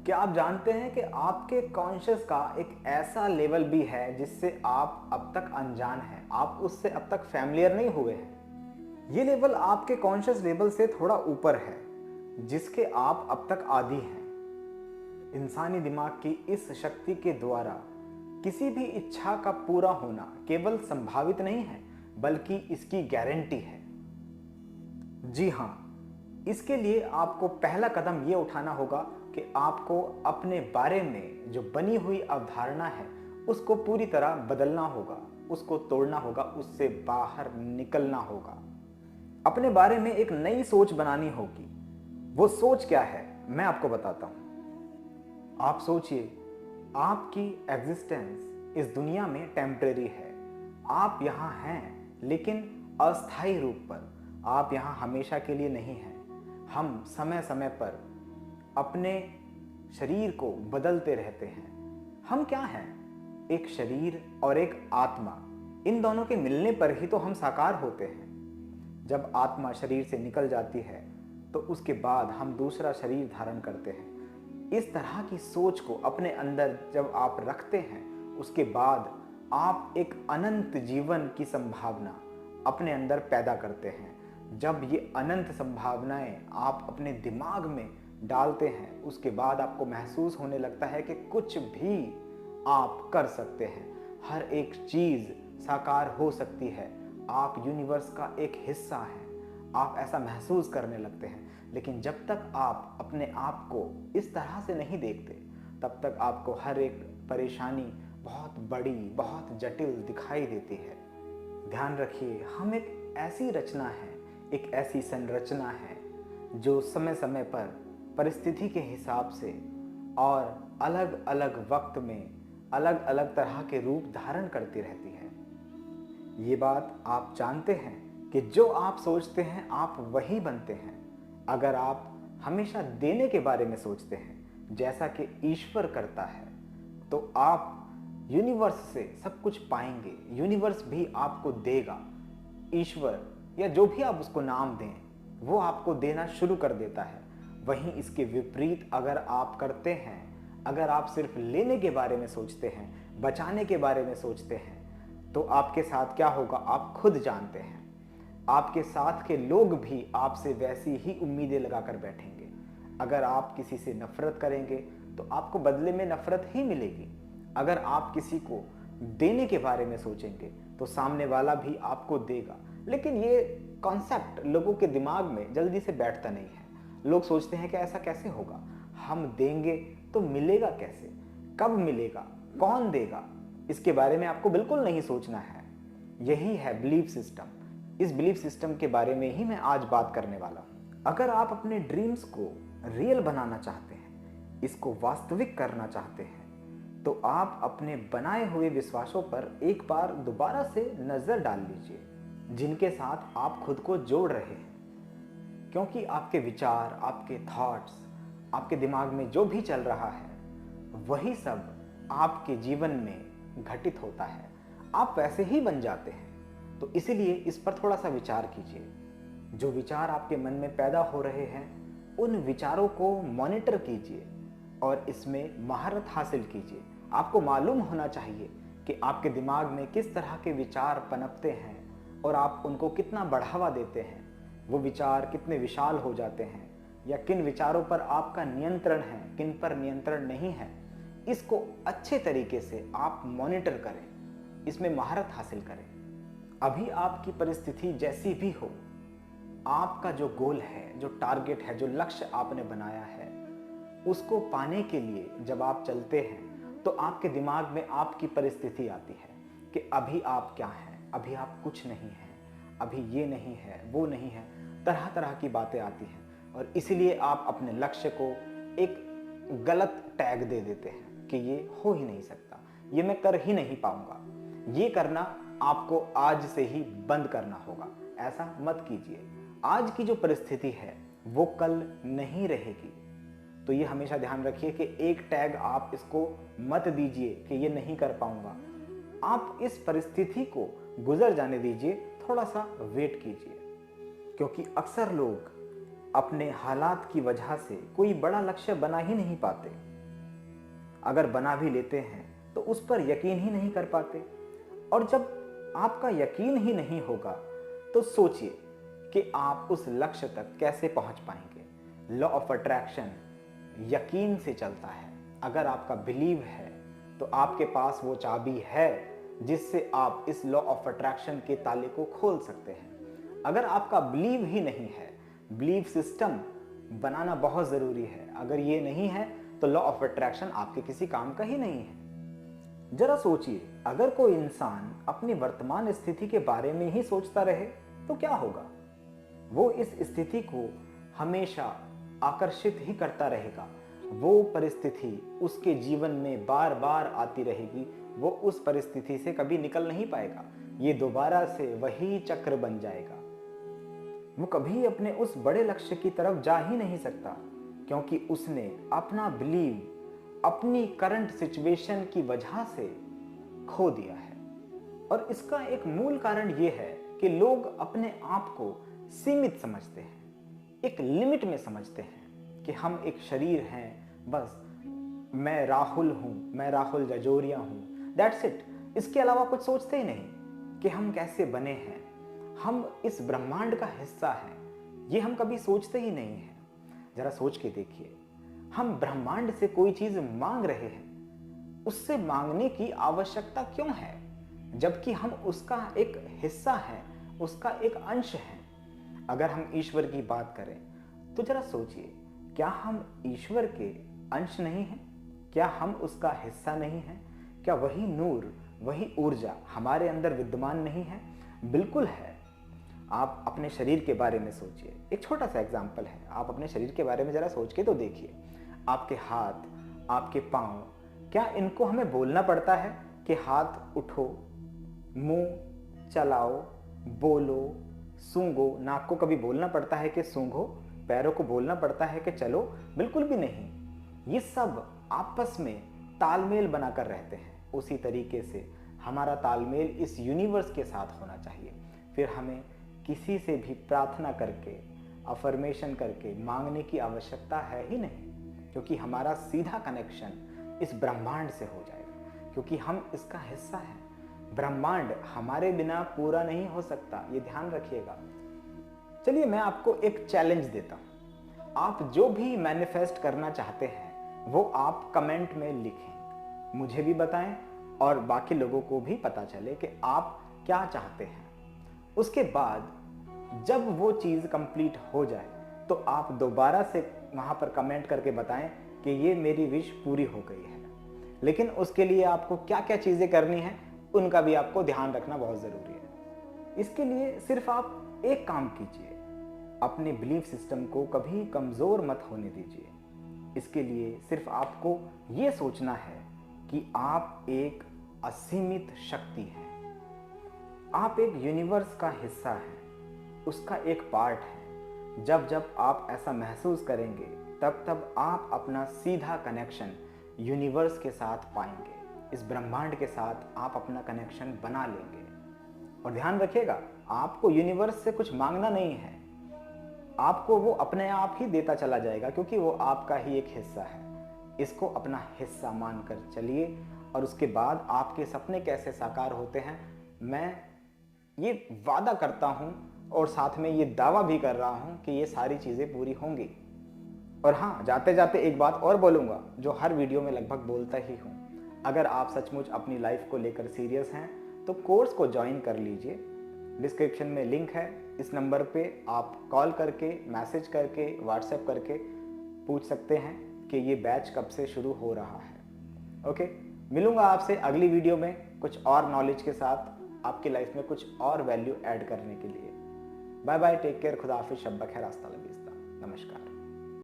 क्या आप जानते हैं कि आपके कॉन्शियस का एक ऐसा लेवल भी है जिससे आप अब तक अनजान हैं, आप उससे अब तक फैमिलियर नहीं हुए हैं। ये लेवल आपके कॉन्शियस लेवल से थोड़ा ऊपर है, जिसके आप अब तक आदी हैं। इंसानी दिमाग की इस शक्ति के द्वारा किसी भी इच्छा का पूरा होना केवल संभावित नहीं है, बल्कि इसकी गारंटी है। जी हाँ, इसके लिए आपको पहला कदम ये उठाना होगा कि आपको अपने बारे में जो बनी हुई अवधारणा है उसको पूरी तरह बदलना होगा, उसको तोड़ना होगा, उससे बाहर निकलना होगा। अपने बारे में एक नई सोच बनानी होगी। वो सोच क्या है, मैं आपको बताता हूं। आप सोचिए, आपकी एग्जिस्टेंस इस दुनिया में टेम्परेरी है। आप यहाँ हैं, लेकिन अस्थायी रूप पर। आप यहाँ हमेशा के लिए नहीं हैं। हम समय समय पर अपने शरीर को बदलते रहते हैं। हम क्या हैं? एक शरीर और एक आत्मा। इन दोनों के मिलने पर ही तो हम साकार होते हैं। जब आत्मा शरीर से निकल जाती है तो उसके बाद हम दूसरा शरीर धारण करते हैं। इस तरह की सोच को अपने अंदर जब आप रखते हैं, उसके बाद आप एक अनंत जीवन की संभावना अपने अंदर पैदा करते हैं। जब ये अनंत संभावनाएं आप अपने दिमाग में डालते हैं, उसके बाद आपको महसूस होने लगता है कि कुछ भी आप कर सकते हैं। हर एक चीज़ साकार हो सकती है। आप यूनिवर्स का एक हिस्सा हैं। आप ऐसा महसूस करने लगते हैं। लेकिन जब तक आप अपने आप को इस तरह से नहीं देखते, तब तक आपको हर एक परेशानी बहुत बड़ी, बहुत जटिल दिखाई देती है। ध्यान रखिए, हम एक ऐसी रचना है, एक ऐसी संरचना है जो समय समय पर परिस्थिति के हिसाब से और अलग अलग वक्त में अलग अलग तरह के रूप धारण करती रहती है। ये बात आप जानते हैं कि जो आप सोचते हैं आप वही बनते हैं। अगर आप हमेशा देने के बारे में सोचते हैं, जैसा कि ईश्वर करता है, तो आप यूनिवर्स से सब कुछ पाएंगे। यूनिवर्स भी आपको देगा। ईश्वर या जो भी आप उसको नाम दें, वो आपको देना शुरू कर देता है। वहीं इसके विपरीत अगर आप करते हैं, अगर आप सिर्फ लेने के बारे में सोचते हैं, बचाने के बारे में सोचते हैं, तो आपके साथ क्या होगा आप खुद जानते हैं। आपके साथ के लोग भी आपसे वैसी ही उम्मीदें लगाकर बैठेंगे। अगर आप किसी से नफरत करेंगे तो आपको बदले में नफरत ही मिलेगी। अगर आप किसी को देने के बारे में सोचेंगे तो सामने वाला भी आपको देगा। लेकिन ये कॉन्सेप्ट लोगों के दिमाग में जल्दी से बैठता नहीं है। लोग सोचते हैं कि ऐसा कैसे होगा, हम देंगे तो मिलेगा कैसे, कब मिलेगा, कौन देगा, इसके बारे में आपको बिल्कुल नहीं सोचना है। यही है बिलीफ सिस्टम। इस बिलीफ सिस्टम के बारे में ही मैं आज बात करने वाला हूँ। अगर आप अपने ड्रीम्स को रियल बनाना चाहते हैं, इसको वास्तविक करना चाहते हैं, तो आप अपने बनाए हुए विश्वासों पर एक बार दोबारा से नजर डाल लीजिए, जिनके साथ आप खुद को जोड़ रहे हैं। क्योंकि आपके विचार, आपके थॉट्स, आपके दिमाग में जो भी चल रहा है, वही सब आपके जीवन में घटित होता है। आप वैसे ही बन जाते हैं। तो इसीलिए इस पर थोड़ा सा विचार कीजिए। जो विचार आपके मन में पैदा हो रहे हैं, उन विचारों को मॉनिटर कीजिए और इसमें महारत हासिल कीजिए। आपको मालूम होना चाहिए कि आपके दिमाग में किस तरह के विचार पनपते हैं और आप उनको कितना बढ़ावा देते हैं। वो विचार कितने विशाल हो जाते हैं, या किन विचारों पर आपका नियंत्रण है, किन पर नियंत्रण नहीं है। इसको अच्छे तरीके से आप मॉनिटर करें, इसमें महारत हासिल करें। अभी आपकी परिस्थिति जैसी भी हो, आपका जो गोल है, जो टारगेट है, जो लक्ष्य आपने बनाया है, उसको पाने के लिए जब आप चलते हैं तो आपके दिमाग में आपकी परिस्थिति आती है कि अभी आप क्या हैं, अभी आप कुछ नहीं हैं, अभी ये नहीं है, वो नहीं है। तरह तरह की बातें आती हैं और इसीलिए आप अपने लक्ष्य को एक गलत टैग दे देते हैं कि ये हो ही नहीं सकता, ये मैं कर ही नहीं पाऊंगा। ये करना आपको आज से ही बंद करना होगा। ऐसा मत कीजिए। आज की जो परिस्थिति है वो कल नहीं रहेगी। तो ये हमेशा ध्यान रखिए कि एक टैग आप इसको मत दीजिए कि ये नहीं कर पाऊंगा। आप इस परिस्थिति को गुजर जाने दीजिए, थोड़ा सा वेट कीजिए। क्योंकि अक्सर लोग अपने हालात की वजह से कोई बड़ा लक्ष्य बना ही नहीं पाते। अगर बना भी लेते हैं तो उस पर यकीन ही नहीं कर पाते। और जब आपका यकीन ही नहीं होगा तो सोचिए कि आप उस लक्ष्य तक कैसे पहुंच पाएंगे। लॉ ऑफ अट्रैक्शन यकीन से चलता है। अगर आपका बिलीव है तो आपके पास वो चाबी है जिससे आप इस लॉ ऑफ अट्रैक्शन के ताले को खोल सकते हैं। अगर आपका बिलीव ही नहीं है, बिलीव सिस्टम बनाना बहुत ज़रूरी है। अगर ये नहीं है तो लॉ ऑफ अट्रैक्शन आपके किसी काम का ही नहीं है। जरा सोचिए, अगर कोई इंसान अपनी वर्तमान स्थिति के बारे में ही सोचता रहे तो क्या होगा? वो इस स्थिति को हमेशा आकर्षित ही करता रहेगा। वो परिस्थिति उसके जीवन में बार बार आती रहेगी। वो उस परिस्थिति से कभी निकल नहीं पाएगा। ये दोबारा से वही चक्र बन जाएगा। वो कभी अपने उस बड़े लक्ष्य की तरफ जा ही नहीं सकता, क्योंकि उसने अपना बिलीव अपनी करंट सिचुएशन की वजह से खो दिया है। और इसका एक मूल कारण यह है कि लोग अपने आप को सीमित समझते हैं, एक लिमिट में समझते हैं कि हम एक शरीर हैं, बस मैं राहुल हूं, मैं राहुल जजोरिया हूं, दैट्स इट। इसके अलावा कुछ सोचते ही नहीं कि हम कैसे बने हैं, हम इस ब्रह्मांड का हिस्सा हैं। ये हम कभी सोचते ही नहीं हैं। जरा सोच के देखिए, हम ब्रह्मांड से कोई चीज मांग रहे हैं, उससे मांगने की आवश्यकता क्यों है, जबकि हम उसका एक हिस्सा हैं, उसका एक अंश हैं। अगर हम ईश्वर की बात करें तो जरा सोचिए, क्या हम ईश्वर के अंश नहीं हैं? क्या हम उसका हिस्सा नहीं हैं? क्या वही नूर, वही ऊर्जा हमारे अंदर विद्यमान नहीं है? बिल्कुल है। आप अपने शरीर के बारे में सोचिए। एक छोटा सा एग्जाम्पल है, आप अपने शरीर के बारे में जरा सोच के तो देखिए। आपके हाथ, आपके पांव, क्या इनको हमें बोलना पड़ता है कि हाथ उठो, मुंह चलाओ, बोलो, सूंघो? नाक को कभी बोलना पड़ता है कि सूंघो? पैरों को बोलना पड़ता है कि चलो? बिल्कुल भी नहीं। ये सब आपस में तालमेल बनाकर रहते हैं। उसी तरीके से हमारा तालमेल इस यूनिवर्स के साथ होना चाहिए। फिर हमें किसी से भी प्रार्थना करके, अफर्मेशन करके मांगने की आवश्यकता है ही नहीं, क्योंकि हमारा सीधा कनेक्शन इस ब्रह्मांड से हो जाएगा, क्योंकि हम इसका हिस्सा हैं। ब्रह्मांड हमारे बिना पूरा नहीं हो सकता, ये ध्यान रखिएगा। चलिए मैं आपको एक चैलेंज देता हूं। आप जो भी मैनिफेस्ट करना चाहते हैं वो आप कमेंट में लिखें, मुझे भी बताएं और बाकी लोगों को भी पता चले कि आप क्या चाहते हैं। उसके बाद जब वो चीज़ कंप्लीट हो जाए तो आप दोबारा से वहाँ पर कमेंट करके बताएं कि ये मेरी विश पूरी हो गई है। लेकिन उसके लिए आपको क्या क्या चीज़ें करनी है उनका भी आपको ध्यान रखना बहुत ज़रूरी है। इसके लिए सिर्फ आप एक काम कीजिए, अपने बिलीफ सिस्टम को कभी कमज़ोर मत होने दीजिए। इसके लिए सिर्फ आपको ये सोचना है कि आप एक असीमित शक्ति हैं, आप एक यूनिवर्स का हिस्सा हैं, उसका एक पार्ट है। जब जब आप ऐसा महसूस करेंगे तब तब आप अपना सीधा कनेक्शन यूनिवर्स के साथ पाएंगे। इस ब्रह्मांड के साथ आप अपना कनेक्शन बना लेंगे। और ध्यान रखिएगा, आपको यूनिवर्स से कुछ मांगना नहीं है, आपको वो अपने आप ही देता चला जाएगा, क्योंकि वो आपका ही एक हिस्सा है। इसको अपना हिस्सा मानकर चलिए और उसके बाद आपके सपने कैसे साकार होते हैं, मैं ये वादा करता हूँ और साथ में ये दावा भी कर रहा हूँ कि ये सारी चीज़ें पूरी होंगी। और हाँ, जाते जाते एक बात और बोलूँगा जो हर वीडियो में लगभग बोलता ही हूँ। अगर आप सचमुच अपनी लाइफ को लेकर सीरियस हैं तो कोर्स को ज्वाइन कर लीजिए। डिस्क्रिप्शन में लिंक है, इस नंबर पे आप कॉल करके, मैसेज करके, व्हाट्सएप करके पूछ सकते हैं कि ये बैच कब से शुरू हो रहा है। ओके, मिलूँगा आपसे अगली वीडियो में कुछ और नॉलेज के साथ, आपकी लाइफ में कुछ और वैल्यू ऐड करने के लिए। बाय बाय, टेक केयर, खुदा हाफिज़, शब्बा खैर, आस्ता ला विस्ता, नमस्कार।